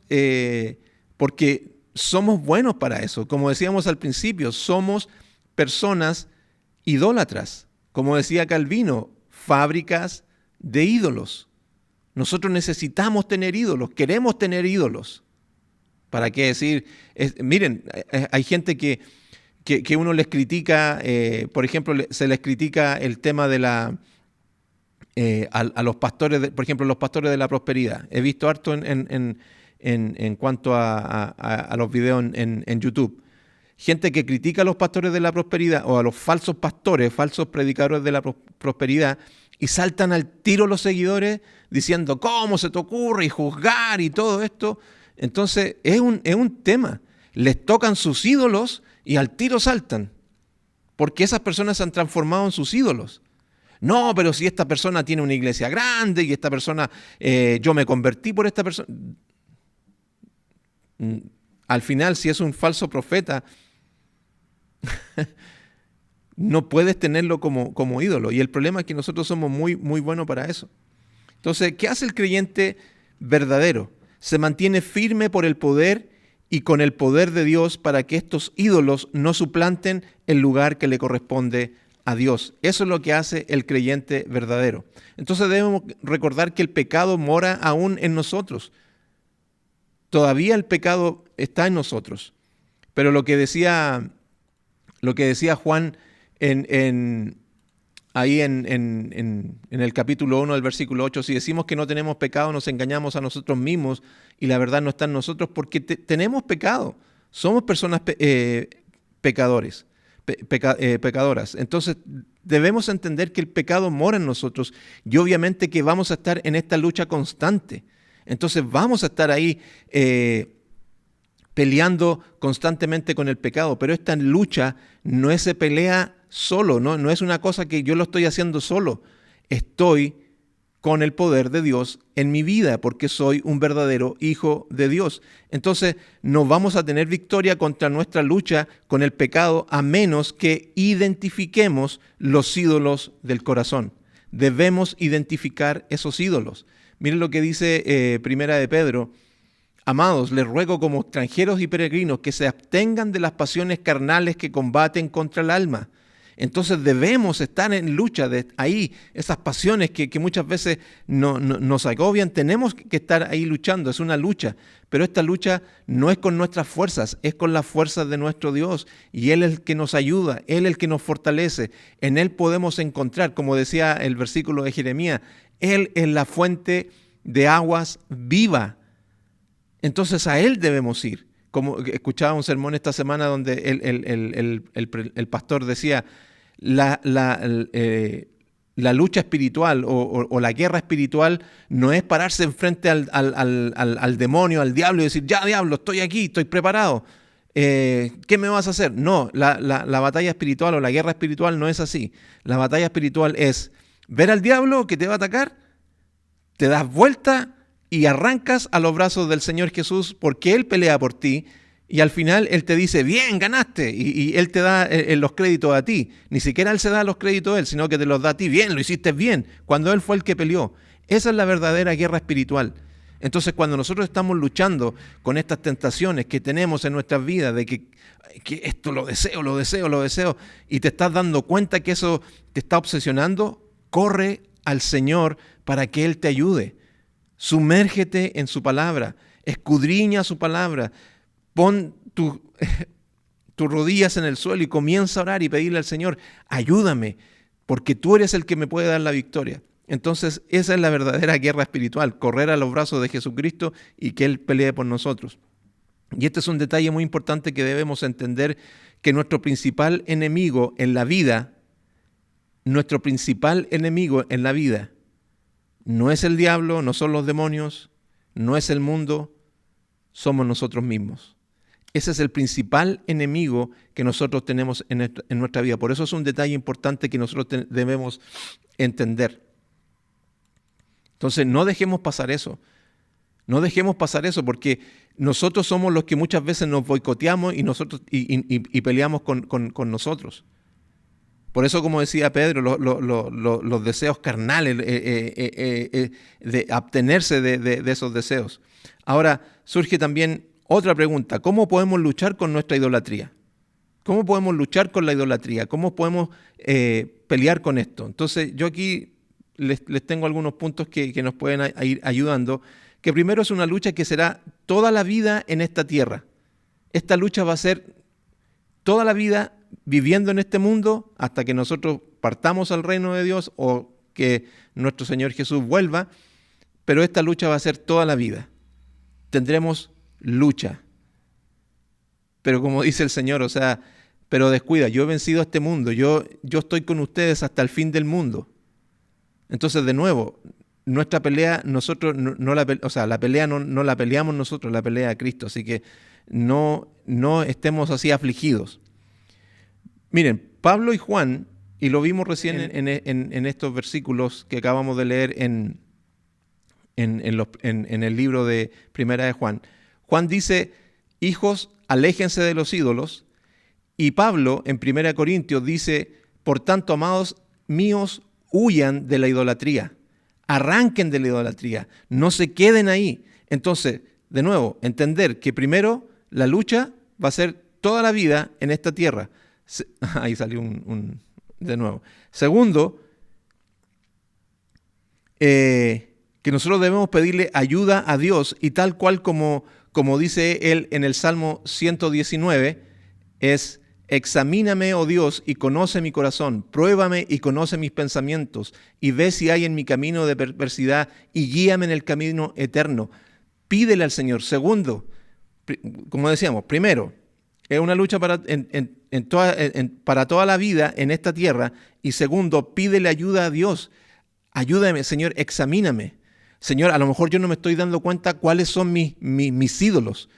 porque somos buenos para eso. Como decíamos al principio, somos personas idólatras. Como decía Calvino, fábricas de ídolos. Nosotros necesitamos tener ídolos, queremos tener ídolos. ¿Para qué decir? Miren, hay gente que uno les critica, por ejemplo, se les critica el tema de a los pastores, por ejemplo, los pastores de la prosperidad. He visto harto en cuanto a los videos en YouTube. Gente que critica a los pastores de la prosperidad o a los falsos pastores, falsos predicadores de la prosperidad, y saltan al tiro los seguidores diciendo cómo se te ocurre y juzgar y todo esto. Entonces es un tema. Les tocan sus ídolos y al tiro saltan, porque esas personas se han transformado en sus ídolos. No, pero si esta persona tiene una iglesia grande y esta persona, yo me convertí por esta persona. Al final, si es un falso profeta, no puedes tenerlo como ídolo. Y el problema es que nosotros somos muy, muy buenos para eso. Entonces, ¿qué hace el creyente verdadero? Se mantiene firme por el poder y con el poder de Dios para que estos ídolos no suplanten el lugar que le corresponde a Dios. Eso es lo que hace el creyente verdadero. Entonces debemos recordar que el pecado mora aún en nosotros. Todavía el pecado está en nosotros. Pero lo que decía Juan ahí en el capítulo 1 del versículo 8, si decimos que no tenemos pecado, nos engañamos a nosotros mismos y la verdad no está en nosotros porque tenemos pecado. Somos personas pecadoras. Entonces debemos entender que el pecado mora en nosotros y obviamente que vamos a estar en esta lucha constante. Entonces vamos a estar ahí peleando constantemente con el pecado, pero esta lucha no se pelea solo, no es una cosa que yo lo estoy haciendo solo. Estoy con el poder de Dios en mi vida porque soy un verdadero hijo de Dios. Entonces no vamos a tener victoria contra nuestra lucha con el pecado a menos que identifiquemos los ídolos del corazón. Debemos identificar esos ídolos. Miren lo que dice Primera de Pedro. Amados, les ruego como extranjeros y peregrinos que se abstengan de las pasiones carnales que combaten contra el alma. Entonces debemos estar en lucha de ahí, esas pasiones que muchas veces nos agobian, tenemos que estar ahí luchando, es una lucha, pero esta lucha no es con nuestras fuerzas, es con las fuerzas de nuestro Dios y Él es el que nos ayuda, Él es el que nos fortalece, en Él podemos encontrar, como decía el versículo de Jeremías, Él es la fuente de aguas viva, entonces a Él debemos ir. Como escuchaba un sermón esta semana donde el pastor decía, la lucha espiritual o la guerra espiritual no es pararse enfrente al demonio, al diablo y decir, ya diablo, estoy aquí, estoy preparado, ¿qué me vas a hacer? No, la batalla espiritual o la guerra espiritual no es así. La batalla espiritual es ver al diablo que te va a atacar, te das vuelta y arrancas a los brazos del Señor Jesús porque Él pelea por ti y al final Él te dice, bien, ganaste, y Él te da los créditos a ti. Ni siquiera Él se da los créditos a Él, sino que te los da a ti. Bien, lo hiciste bien, cuando Él fue el que peleó. Esa es la verdadera guerra espiritual. Entonces, cuando nosotros estamos luchando con estas tentaciones que tenemos en nuestras vidas, de que esto lo deseo, y te estás dando cuenta que eso te está obsesionando, corre al Señor para que Él te ayude. Sumérgete en su palabra, escudriña su palabra, pon tus rodillas en el suelo y comienza a orar y pedirle al Señor, ayúdame, porque tú eres el que me puede dar la victoria. Entonces esa es la verdadera guerra espiritual, correr a los brazos de Jesucristo y que Él pelee por nosotros. Y este es un detalle muy importante que debemos entender, que nuestro principal enemigo en la vida, no es el diablo, no son los demonios, no es el mundo, somos nosotros mismos. Ese es el principal enemigo que nosotros tenemos en nuestra vida. Por eso es un detalle importante que nosotros debemos entender. Entonces no dejemos pasar eso. No dejemos pasar eso porque nosotros somos los que muchas veces nos boicoteamos y peleamos con nosotros. Por eso, como decía Pedro, los deseos carnales, de abstenerse de esos deseos. Ahora, surge también Otra pregunta, ¿cómo podemos luchar con nuestra idolatría? ¿Cómo podemos luchar con la idolatría? ¿Cómo podemos pelear con esto? Entonces, yo aquí les tengo algunos puntos que nos pueden ir ayudando. Que primero es una lucha que será toda la vida en esta tierra. Esta lucha va a ser toda la vida viviendo en este mundo hasta que nosotros partamos al reino de Dios o que nuestro Señor Jesús vuelva, pero esta lucha va a ser toda la vida. Tendremos lucha. Pero como dice el Señor, o sea, pero descuida, yo he vencido a este mundo, yo estoy con ustedes hasta el fin del mundo. Entonces, de nuevo, nuestra pelea, nosotros la pelea no la peleamos nosotros, la pelea a Cristo, así que no estemos así afligidos. Miren, Pablo y Juan, y lo vimos recién en estos versículos que acabamos de leer en el libro de Primera de Juan. Juan dice, hijos, aléjense de los ídolos, y Pablo en 1 Corintios dice, por tanto, amados míos, huyan de la idolatría, arranquen de la idolatría, no se queden ahí. Entonces, de nuevo, entender que primero la lucha va a ser toda la vida en esta tierra. Ahí salió de nuevo. Segundo, que nosotros debemos pedirle ayuda a Dios y tal cual como dice él en el Salmo 119, es examíname, oh Dios, y conoce mi corazón, pruébame y conoce mis pensamientos, y ve si hay en mi camino de perversidad, y guíame en el camino eterno. Pídele al Señor. Segundo, como decíamos, primero, es una lucha para toda la vida en esta tierra, y segundo, pídele ayuda a Dios. Ayúdame, Señor, examíname. Señor, a lo mejor yo no me estoy dando cuenta cuáles son mis ídolos.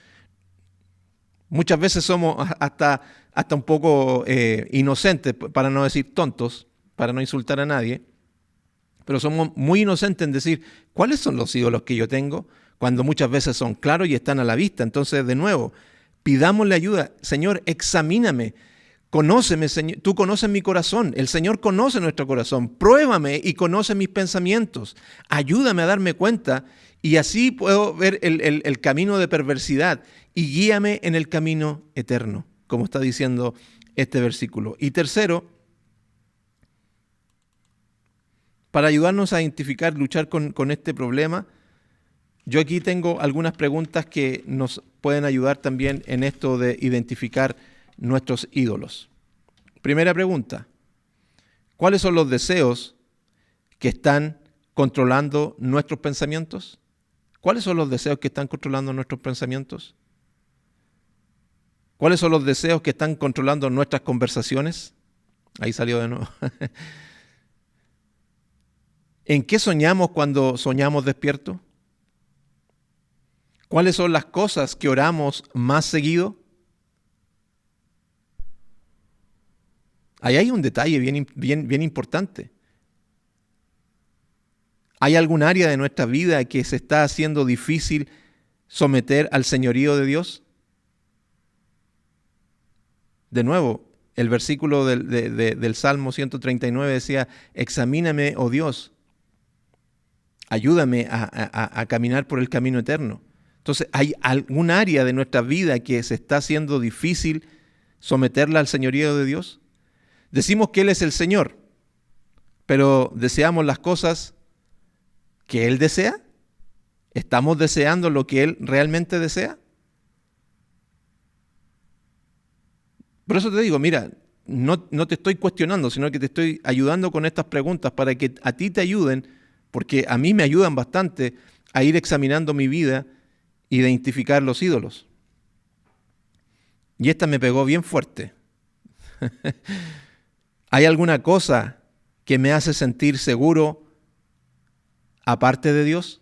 Muchas veces somos hasta un poco inocentes, para no decir tontos, para no insultar a nadie, pero somos muy inocentes en decir, ¿cuáles son los ídolos que yo tengo? Cuando muchas veces son claros y están a la vista. Entonces, de nuevo, pidámosle ayuda. Señor, examíname, conóceme, Señor. Tú conoces mi corazón, el Señor conoce nuestro corazón. Pruébame y conoce mis pensamientos. Ayúdame a darme cuenta y así puedo ver el camino de perversidad y guíame en el camino eterno, como está diciendo este versículo. Y tercero, para ayudarnos a identificar, luchar con este problema, yo aquí tengo algunas preguntas que nos pueden ayudar también en esto de identificar nuestros ídolos. Primera pregunta, ¿cuáles son los deseos que están controlando nuestros pensamientos? ¿Cuáles son los deseos que están controlando nuestros pensamientos? ¿Cuáles son los deseos que están controlando nuestras conversaciones? Ahí salió de nuevo. ¿En qué soñamos cuando soñamos despiertos? ¿Cuáles son las cosas que oramos más seguido? Ahí hay un detalle bien importante. ¿Hay algún área de nuestra vida que se está haciendo difícil someter al señorío de Dios? De nuevo, el versículo del Salmo 139 decía, examíname, oh Dios, ayúdame a caminar por el camino eterno. Entonces, ¿hay algún área de nuestra vida que se está haciendo difícil someterla al señorío de Dios? Decimos que Él es el Señor, pero ¿deseamos las cosas que Él desea? ¿Estamos deseando lo que Él realmente desea? Por eso te digo, mira, no te estoy cuestionando, sino que te estoy ayudando con estas preguntas para que a ti te ayuden, porque a mí me ayudan bastante a ir examinando mi vida e identificar los ídolos. Y esta me pegó bien fuerte. ¿Hay alguna cosa que me hace sentir seguro aparte de Dios?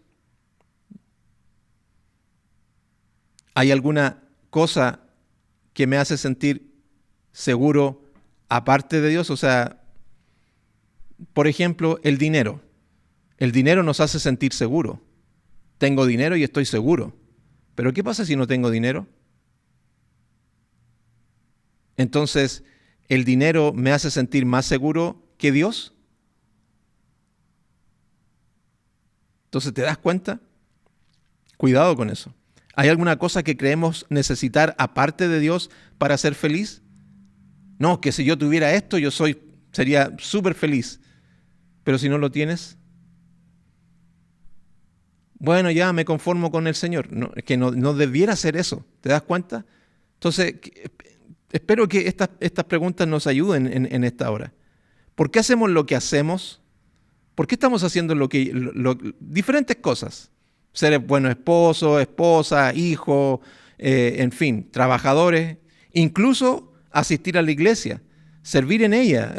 ¿Hay alguna cosa que me hace sentir seguro aparte de Dios? O sea, por ejemplo, el dinero. El dinero nos hace sentir seguro. Tengo dinero y estoy seguro. Pero ¿qué pasa si no tengo dinero? Entonces, ¿el dinero me hace sentir más seguro que Dios? Entonces, ¿te das cuenta? Cuidado con eso. ¿Hay alguna cosa que creemos necesitar aparte de Dios para ser feliz? No, que si yo tuviera esto, sería súper feliz. Pero si no lo tienes, bueno, ya me conformo con el Señor. No, es que no debiera ser eso. ¿Te das cuenta? Entonces, espero que estas preguntas nos ayuden en esta hora. ¿Por qué hacemos lo que hacemos? ¿Por qué estamos haciendo diferentes cosas? Ser buen esposo, esposa, hijo, en fin, trabajadores, incluso asistir a la iglesia, servir en ella,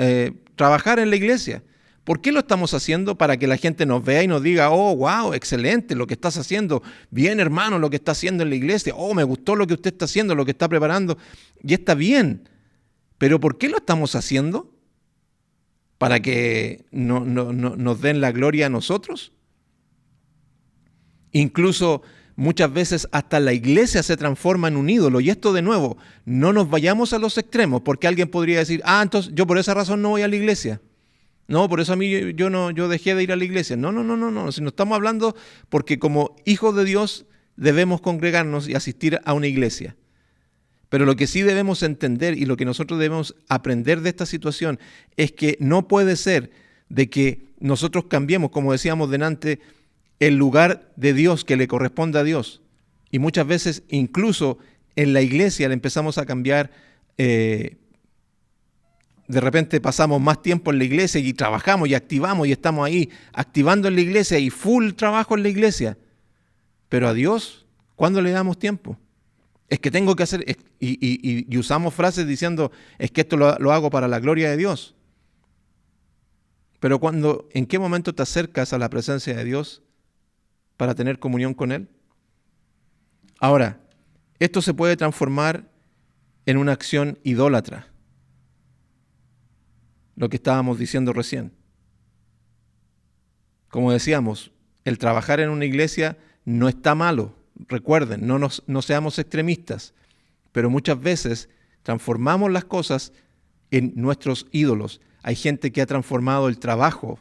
trabajar en la iglesia. ¿Por qué lo estamos haciendo? Para que la gente nos vea y nos diga, oh, wow, excelente lo que estás haciendo, bien hermano lo que está haciendo en la iglesia, oh, me gustó lo que usted está haciendo, lo que está preparando, y está bien. Pero ¿por qué lo estamos haciendo? ¿Para que nos den la gloria a nosotros? Incluso muchas veces hasta la iglesia se transforma en un ídolo. Y esto de nuevo, no nos vayamos a los extremos, porque alguien podría decir, entonces yo por esa razón no voy a la iglesia. No, por eso a mí yo dejé de ir a la iglesia. No. Si no estamos hablando porque como hijos de Dios debemos congregarnos y asistir a una iglesia. Pero lo que sí debemos entender y lo que nosotros debemos aprender de esta situación es que no puede ser de que nosotros cambiemos, como decíamos delante, el lugar de Dios que le corresponde a Dios. Y muchas veces incluso en la iglesia le empezamos a cambiar. De repente pasamos más tiempo en la iglesia y trabajamos y activamos y estamos ahí activando en la iglesia y full trabajo en la iglesia. Pero a Dios, ¿cuándo le damos tiempo? Es que tengo que hacer, y usamos frases diciendo, es que esto lo hago para la gloria de Dios. Pero ¿en qué momento te acercas a la presencia de Dios para tener comunión con Él? Ahora, esto se puede transformar en una acción idólatra. Lo que estábamos diciendo recién. Como decíamos, el trabajar en una iglesia no está malo. Recuerden, no seamos extremistas, pero muchas veces transformamos las cosas en nuestros ídolos. Hay gente que ha transformado el trabajo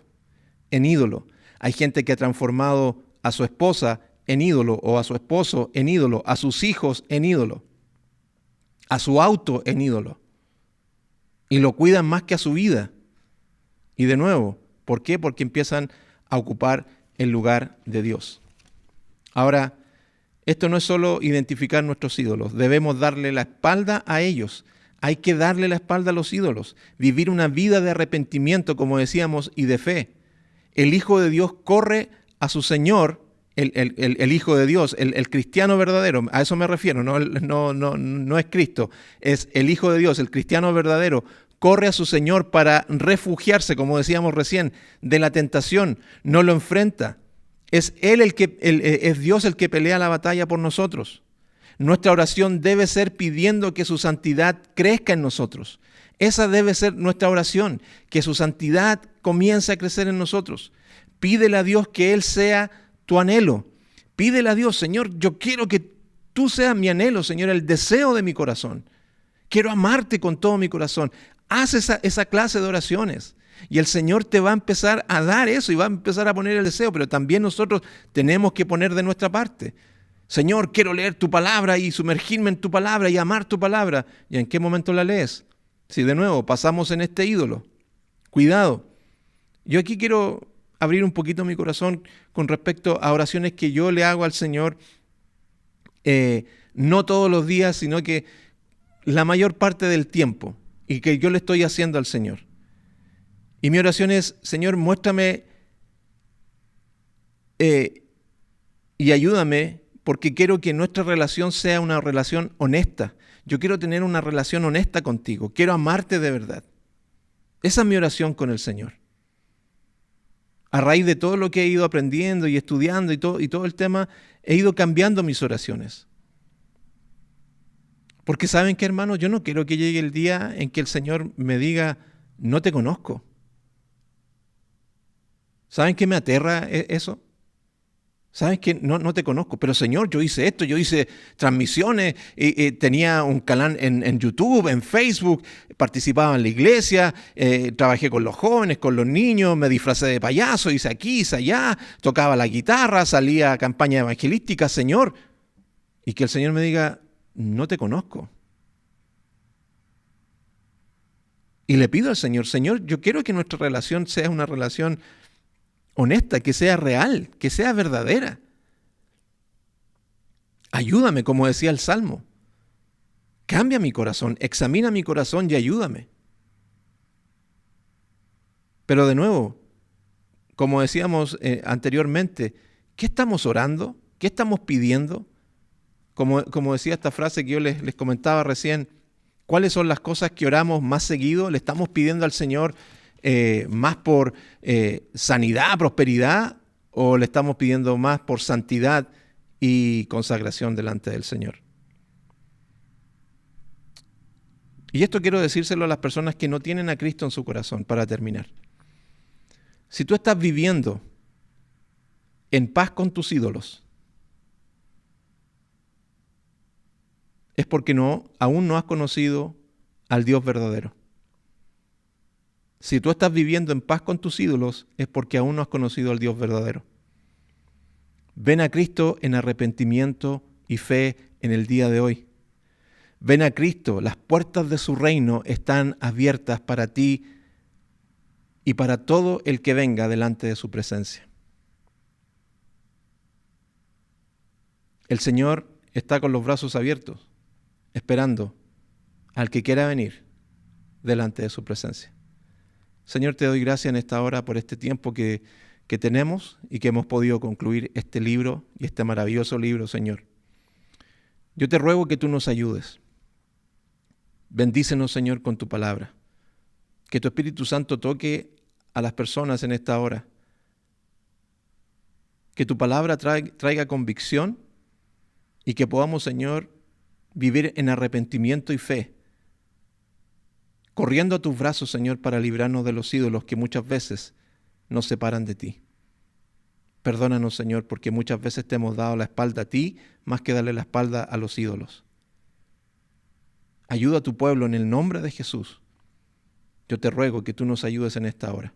en ídolo. Hay gente que ha transformado a su esposa en ídolo, o a su esposo en ídolo, a sus hijos en ídolo, a su auto en ídolo. Y lo cuidan más que a su vida. Y de nuevo, ¿por qué? Porque empiezan a ocupar el lugar de Dios. Ahora, esto no es solo identificar nuestros ídolos. Debemos darle la espalda a ellos. Hay que darle la espalda a los ídolos. Vivir una vida de arrepentimiento, como decíamos, y de fe. El Hijo de Dios corre a su Señor, el Hijo de Dios, el cristiano verdadero, a eso me refiero, no es Cristo, es el Hijo de Dios, el cristiano verdadero, corre a su Señor para refugiarse, como decíamos recién, de la tentación, no lo enfrenta. Es es Dios el que pelea la batalla por nosotros. Nuestra oración debe ser pidiendo que su santidad crezca en nosotros. Esa debe ser nuestra oración, que su santidad comience a crecer en nosotros. Pídele a Dios que Él sea tu anhelo. Pídele a Dios, Señor, yo quiero que tú seas mi anhelo, Señor, el deseo de mi corazón. Quiero amarte con todo mi corazón. Haz esa clase de oraciones y el Señor te va a empezar a dar eso y va a empezar a poner el deseo, pero también nosotros tenemos que poner de nuestra parte. Señor, quiero leer tu palabra y sumergirme en tu palabra y amar tu palabra. ¿Y en qué momento la lees? Si de nuevo pasamos en este ídolo. Cuidado. Yo aquí quiero abrir un poquito mi corazón con respecto a oraciones que yo le hago al Señor, no todos los días, sino que la mayor parte del tiempo, y que yo le estoy haciendo al Señor. Y mi oración es, Señor, muéstrame y ayúdame, porque quiero que nuestra relación sea una relación honesta. Yo quiero tener una relación honesta contigo, quiero amarte de verdad. Esa es mi oración con el Señor. A raíz de todo lo que he ido aprendiendo y estudiando y todo el tema, he ido cambiando mis oraciones. Porque ¿saben qué, hermanos? Yo no quiero que llegue el día en que el Señor me diga, no te conozco. ¿Saben qué me aterra eso? ¿Saben que no te conozco? Pero Señor, yo hice esto, yo hice transmisiones, tenía un canal en YouTube, en Facebook, participaba en la iglesia, trabajé con los jóvenes, con los niños, me disfracé de payaso, hice aquí, hice allá, tocaba la guitarra, salía a campaña evangelística. Señor, y que el Señor me diga, no te conozco. Y le pido al Señor, Señor, yo quiero que nuestra relación sea una relación honesta, que sea real, que sea verdadera. Ayúdame, como decía el Salmo. Cambia mi corazón, examina mi corazón y ayúdame. Pero de nuevo, como decíamos anteriormente, ¿qué estamos orando? ¿Qué estamos pidiendo? Como decía esta frase que yo les comentaba recién, ¿cuáles son las cosas que oramos más seguido? ¿Le estamos pidiendo al Señor más por sanidad, prosperidad? ¿O le estamos pidiendo más por santidad y consagración delante del Señor? Y esto quiero decírselo a las personas que no tienen a Cristo en su corazón, para terminar. Si tú estás viviendo en paz con tus ídolos, es porque aún no has conocido al Dios verdadero. Si tú estás viviendo en paz con tus ídolos, es porque aún no has conocido al Dios verdadero. Ven a Cristo en arrepentimiento y fe en el día de hoy. Ven a Cristo, las puertas de su reino están abiertas para ti y para todo el que venga delante de su presencia. El Señor está con los brazos abiertos, esperando al que quiera venir delante de su presencia. Señor, te doy gracias en esta hora por este tiempo que tenemos y que hemos podido concluir este libro y este maravilloso libro, Señor. Yo te ruego que tú nos ayudes. Bendícenos, Señor, con tu palabra. Que tu Espíritu Santo toque a las personas en esta hora. Que tu palabra traiga convicción y que podamos, Señor, vivir en arrepentimiento y fe, corriendo a tus brazos, Señor, para librarnos de los ídolos que muchas veces nos separan de ti. Perdónanos, Señor, porque muchas veces te hemos dado la espalda a ti más que darle la espalda a los ídolos. Ayuda a tu pueblo en el nombre de Jesús. Yo te ruego que tú nos ayudes en esta hora.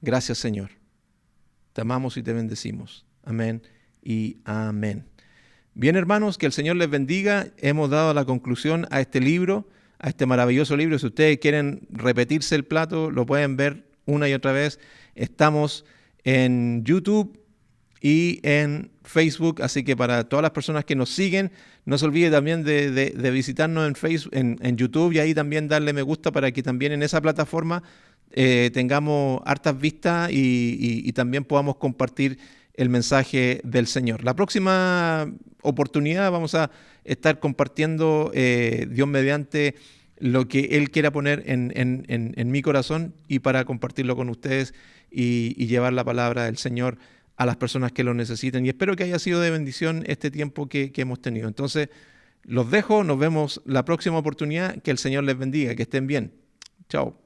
Gracias, Señor. Te amamos y te bendecimos. Amén y amén. Bien, hermanos, que el Señor les bendiga. Hemos dado la conclusión a este libro, a este maravilloso libro. Si ustedes quieren repetirse el plato, lo pueden ver una y otra vez. Estamos en YouTube y en Facebook, así que para todas las personas que nos siguen, no se olvide también de visitarnos en Facebook, en YouTube, y ahí también darle me gusta para que también en esa plataforma tengamos hartas vistas y también podamos compartir el mensaje del Señor. La próxima oportunidad vamos a estar compartiendo, Dios mediante, lo que Él quiera poner en mi corazón y para compartirlo con ustedes y llevar la palabra del Señor a las personas que lo necesiten. Y espero que haya sido de bendición este tiempo que hemos tenido. Entonces, los dejo, nos vemos la próxima oportunidad. Que el Señor les bendiga, que estén bien. Chao.